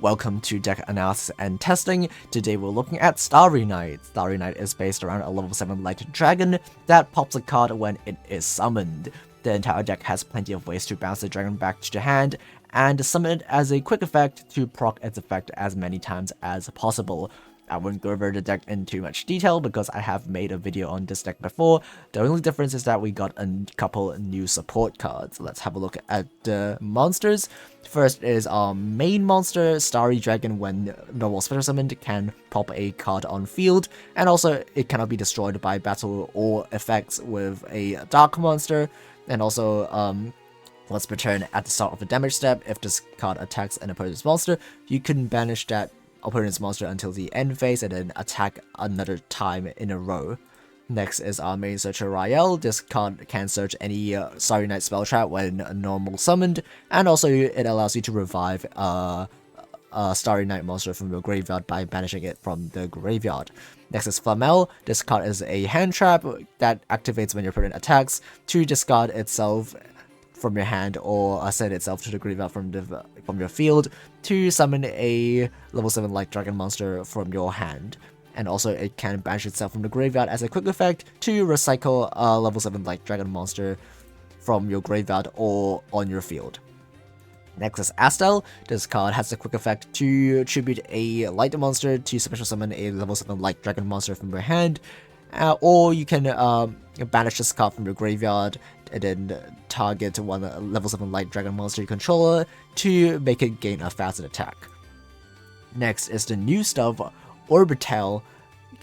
Welcome to Deck Analysis and Testing. Today we're looking at Starry Night. Starry Night is based around a level 7 light dragon that pops a card when it is summoned. The entire deck has plenty of ways to bounce the dragon back to the hand and summon it as a quick effect to proc its effect as many times as possible. I won't go over the deck in too much detail because I have made a video on this deck before. The only difference is that we got a couple new support cards. Let's have a look at the monsters. First is our main monster, Starry Dragon. When normal special summoned, can pop a card on field, and also it cannot be destroyed by battle or effects with a dark monster. And also, once per turn at the start of the damage step, if this card attacks an opponent's monster, you can banish that opponent's monster until the end phase and then attack another time in a row. Next is our main searcher Rael. This card can search any Starry Night spell trap when normal summoned, and also it allows you to revive a Starry Night monster from your graveyard by banishing it from the graveyard. Next is Flamel. This card is a hand trap that activates when your opponent attacks to discard itself from your hand or send itself to the graveyard from your field to summon a level 7 light dragon monster from your hand. And also it can banish itself from the graveyard as a quick effect to recycle a level 7 light dragon monster from your graveyard or on your field. Next is Astel. This card has a quick effect to tribute a light monster to special summon a level 7 light dragon monster from your hand. Or you can banish this card from your graveyard and then target one level 7 light dragon monster you control to make it gain a faster attack. Next is the new stuff. Orbital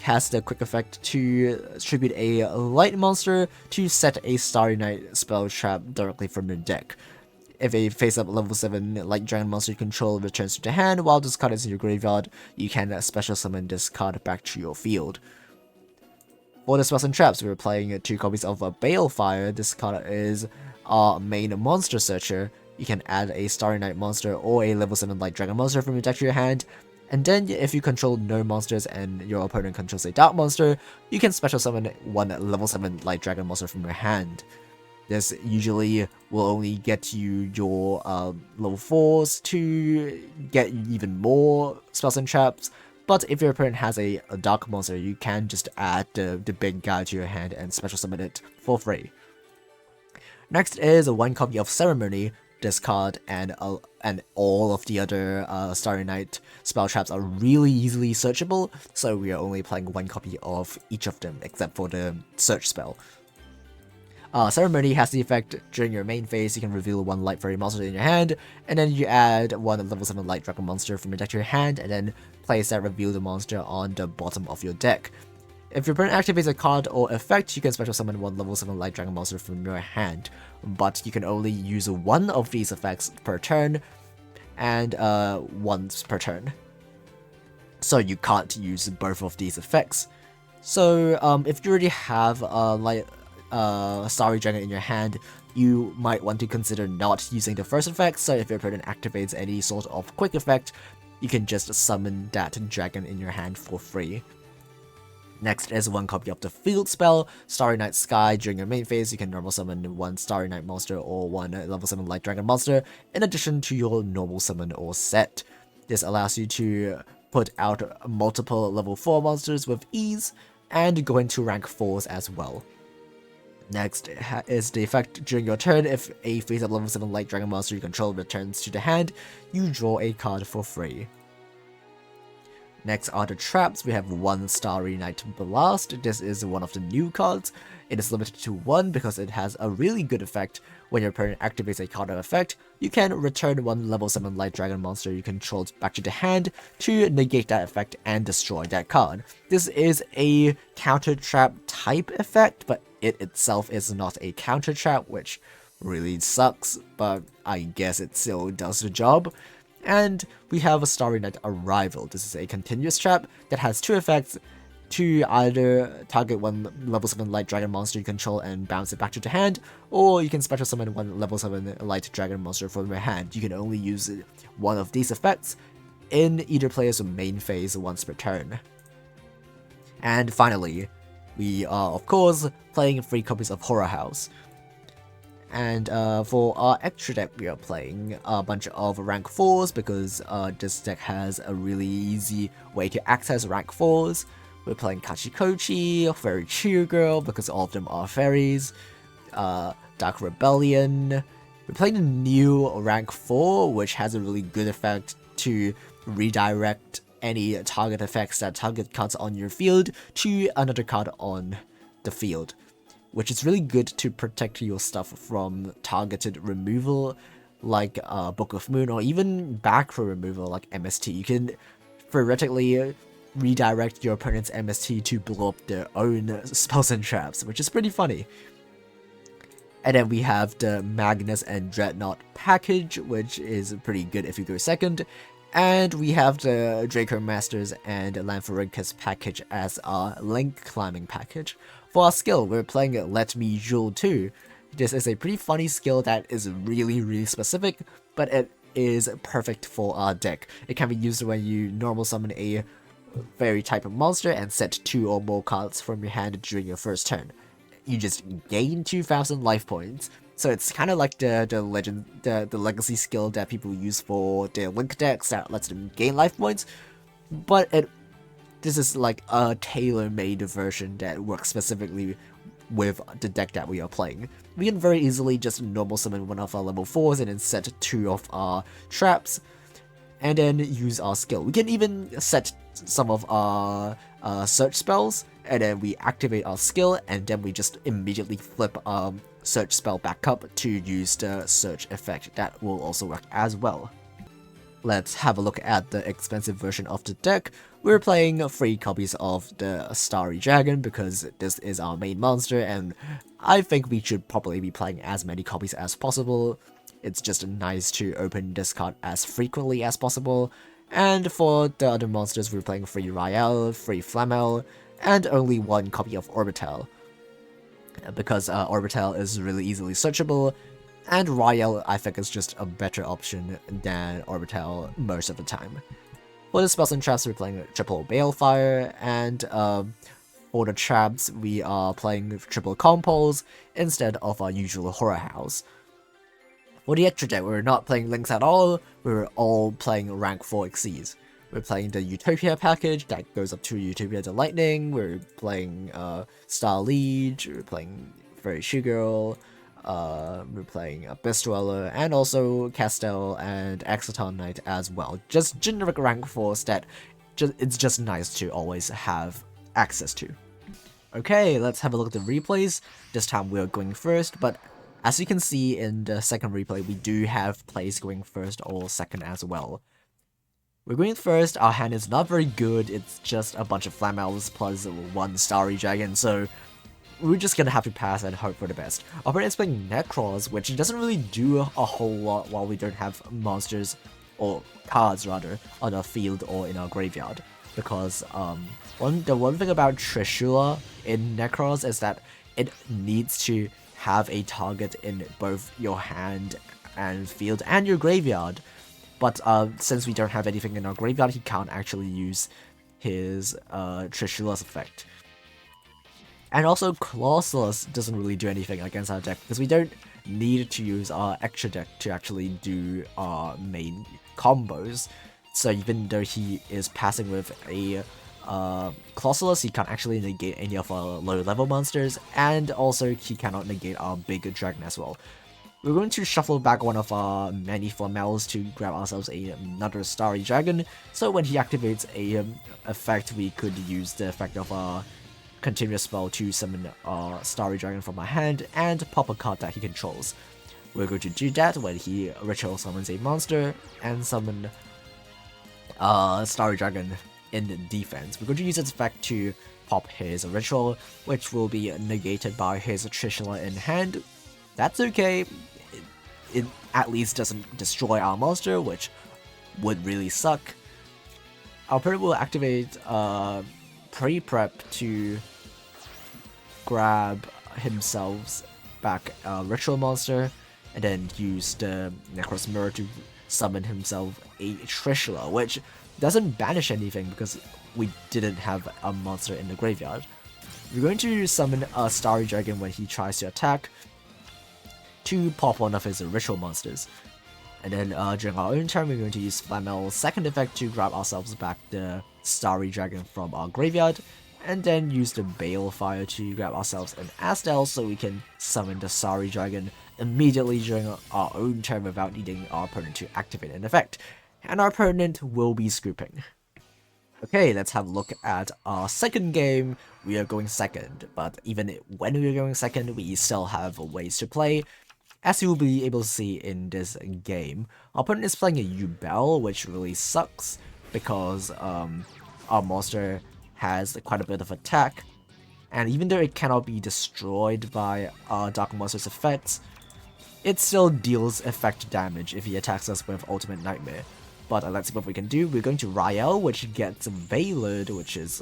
has the quick effect to tribute a light monster to set a Starry Night spell trap directly from your deck. If a face-up level 7 light dragon monster you control returns to the hand while this card is in your graveyard, you can special summon this card back to your field. For the spells and traps, we're playing 2 copies of Balefire. This card is our main monster searcher. You can add a Starry Night monster or a level 7 light dragon monster from your deck to your hand. And then if you control no monsters and your opponent controls a dark monster, you can special summon one level 7 light dragon monster from your hand. This usually will only get you your level 4s to get even more spells and traps. But if your opponent has a dark monster, you can just add the big guy to your hand and special summon it for free. Next is 1 copy of Ceremony. This card and all of the other Starry Night spell traps are really easily searchable, so we are only playing 1 copy of each of them, except for the search spell. Ceremony has the effect during your main phase. You can reveal 1 light fairy monster in your hand, and then you add 1 level 7 light dragon monster from your deck to your hand, and then place that revealed monster on the bottom of your deck. If your opponent activates a card or effect, you can special summon 1 level 7 light dragon monster from your hand, but you can only use 1 of these effects per turn, and once per turn. So you can't use both of these effects. So if you already have Starry Dragon in your hand, you might want to consider not using the first effect. So if your opponent activates any sort of quick effect, you can just summon that dragon in your hand for free. Next is 1 copy of the field spell, Starry Night Sky. During your main phase, you can normal summon 1 Starry Night monster or 1 level 7 light dragon monster, in addition to your normal summon or set. This allows you to put out multiple level 4 monsters with ease, and go into rank 4s as well. Next is the effect during your turn. If a face-up level 7 light dragon monster you control returns to the hand, you draw a card for free. Next are the traps. We have 1 Starry Night Blast. This is one of the new cards. It is limited to 1 because it has a really good effect. When your opponent activates a card of effect, you can return 1 level 7 light dragon monster you controlled back to the hand to negate that effect and destroy that card. This is a counter trap type effect, but it itself is not a counter trap, which really sucks, but I guess it still does the job. And we have a Starry Night Arrival. This is a continuous trap that has 2 effects to either target 1 level 7 light dragon monster you control and bounce it back to the hand, or you can special summon 1 level 7 light dragon monster from your hand. You can only use 1 of these effects in either player's main phase once per turn. And finally, we are of course playing 3 copies of Horror House. And for our extra deck, we are playing a bunch of rank 4s because this deck has a really easy way to access rank 4s. We're playing Kachikochi, Fairy Cheer Girl because all of them are fairies, Dark Rebellion. We're playing a new rank 4, which has a really good effect to redirect any target effects that target cards on your field to another card on the field, which is really good to protect your stuff from targeted removal, like Book of Moon, or even back for removal, like MST. You can theoretically redirect your opponent's MST to blow up their own spells and traps, which is pretty funny. And then we have the Magnus and Dreadnought package, which is pretty good if you go second. And we have the Draco Masters and Lanthoricus package as our link climbing package. For our skill, we're playing Let Me Duel 2. This is a pretty funny skill that is really specific, but it is perfect for our deck. It can be used when you normal summon a fairy type of monster and set 2 or more cards from your hand during your first turn. You just gain 2,000 life points. So it's kind of like the legacy skill that people use for their link decks that lets them gain life points, but this is like a tailor-made version that works specifically with the deck that we are playing. We can very easily just normal summon one of our level 4s and then set 2 of our traps, and then use our skill. We can even set some of our search spells, and then we activate our skill, and then we just immediately flip search spell back up to use the search effect. That will also work as well. Let's have a look at the expensive version of the deck. We're playing 3 copies of the Starry Dragon because this is our main monster, and I think we should probably be playing as many copies as possible. It's just nice to open this card as frequently as possible. And for the other monsters, we're playing 3 Rael, 3 Flamel, and only 1 copy of Orbital, because Orbital is really easily searchable, and Rael I think is just a better option than Orbital most of the time. For the spells and traps, we're playing triple Balefire, and for the traps, we are playing triple Compulse instead of our usual Horror House. For the extra deck, we're not playing links at all, we're all playing rank 4 Xyz. We're playing the Utopia package that goes up to Utopia the Lightning, we're playing Star Liege, we're playing Fairy Shugirl, we're playing Abyss Dweller, and also Castel and Exciton Knight as well. Just generic rank 4s that it's just nice to always have access to. Okay, let's have a look at the replays. This time we're going first, but as you can see in the second replay, we do have plays going first or second as well. We're going first, our hand is not very good, it's just a bunch of Flamels plus 1 Starry Dragon, so we're just gonna have to pass and hope for the best. Our opponent is playing Necros, which doesn't really do a whole lot while we don't have monsters, or cards rather, on our field or in our graveyard. Because the one thing about Trishula in Necros is that it needs to have a target in both your hand and field and your graveyard. But since we don't have anything in our graveyard, he can't actually use his Trishula's effect. And also, Clauselus doesn't really do anything against our deck, because we don't need to use our extra deck to actually do our main combos. So even though he is passing with a Clauselus, he can't actually negate any of our low level monsters, and also he cannot negate our big dragon as well. We're going to shuffle back one of our many Flamels to grab ourselves another Starry Dragon, so when he activates a effect, we could use the effect of our continuous spell to summon our Starry Dragon from our hand and pop a card that he controls. We're going to do that when he ritual summons a monster and summon Starry Dragon in defense. We're going to use its effect to pop his ritual, which will be negated by his Trishula in hand. That's okay, it at least doesn't destroy our monster, which would really suck. Our opponent will activate pre-prep to grab himself back a ritual monster, and then use the Necros Mirror to summon himself a Trishula, which doesn't banish anything because we didn't have a monster in the graveyard. We're going to summon a Starry Dragon when he tries to attack, to pop one of his ritual monsters. And then during our own turn, we're going to use Flamel's second effect to grab ourselves back the Starry Dragon from our graveyard, and then use the Balefire to grab ourselves an Astel so we can summon the Starry Dragon immediately during our own turn without needing our opponent to activate an effect. And our opponent will be scooping. Okay, let's have a look at our second game. We are going second, but even when we are going second, we still have ways to play. As you will be able to see in this game, our opponent is playing a Duel, which really sucks because our monster has quite a bit of attack, and even though it cannot be destroyed by Dark Monster's effects, it still deals effect damage if he attacks us with Ultimate Nightmare. But let's see what we can do. We're going to Rael, which gets Veiled, which is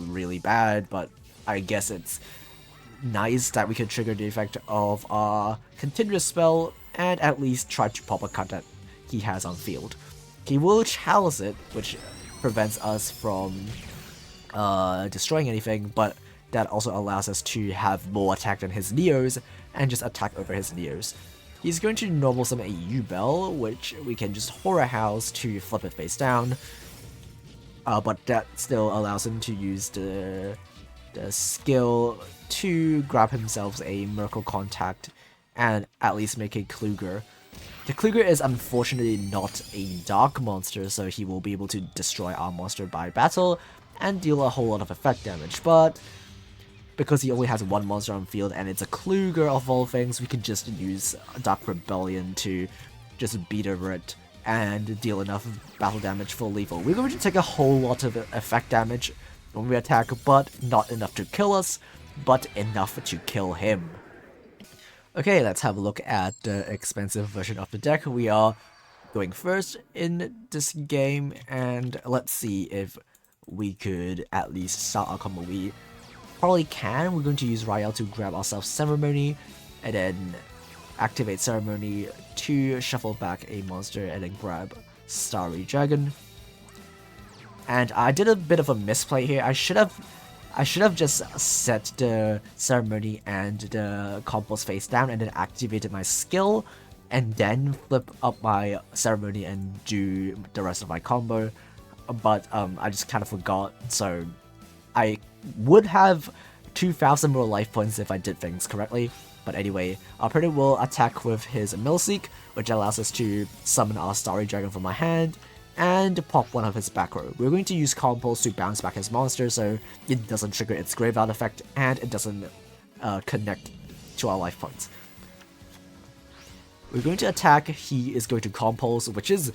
really bad, but I guess it's nice that we can trigger the effect of our continuous spell and at least try to pop a card that he has on field. He will chalice it, which prevents us from destroying anything, but that also allows us to have more attack than his Neos and just attack over his Neos. He's going to normal summon a U-Bell, which we can just Horror House to flip it face down, but that still allows him to use the skill to grab himself a Miracle Contact and at least make a Kluger. The Kluger is unfortunately not a Dark Monster, so he will be able to destroy our monster by battle and deal a whole lot of effect damage, but because he only has one monster on field and it's a Kluger of all things, we can just use Dark Rebellion to just beat over it and deal enough battle damage for lethal. We're going to take a whole lot of effect damage when we attack, but not enough to kill us, but enough to kill him. Okay, let's have a look at the expensive version of the deck. We are going first in this game, and let's see if we could at least start our combo. We probably can. We're going to use Rael to grab ourselves Ceremony, and then activate Ceremony to shuffle back a monster, and then grab Starry Dragon. And I did a bit of a misplay here. I should have just set the Ceremony and the combos face down and then activated my skill, and then flip up my Ceremony and do the rest of my combo. But I just kind of forgot, so I would have 2,000 more life points if I did things correctly. But anyway, our opponent will attack with his Millseek, which allows us to summon our Starry Dragon from our hand and pop one of his back row. We're going to use Compulse to bounce back his monster so it doesn't trigger its graveyard effect and it doesn't connect to our life points. We're going to attack. He is going to Compulse, which is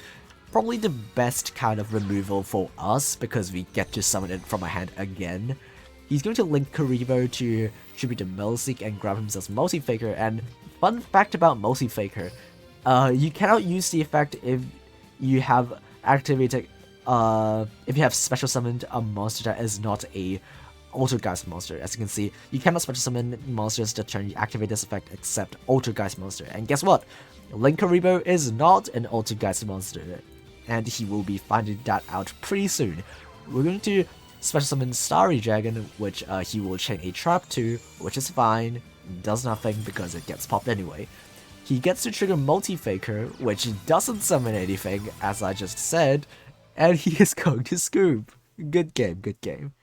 probably the best kind of removal for us because we get to summon it from our hand again. He's going to link Karibo to tribute the Millseek and grab himself Multi-Faker. And fun fact about Multi-Faker, you cannot use the effect if you have activated, if you have special summoned a monster that is not a Altergeist monster. As you can see, you cannot special summon monsters that turn you activate this effect except Altergeist monster. And guess what? Link Karibo is not an Altergeist monster, and he will be finding that out pretty soon. We're going to special summon Starry Dragon, which he will chain a trap to, which is fine, does nothing because it gets popped anyway. He gets to trigger Multi-Faker, which doesn't summon anything, as I just said, and he is going to scoop. Good game, good game.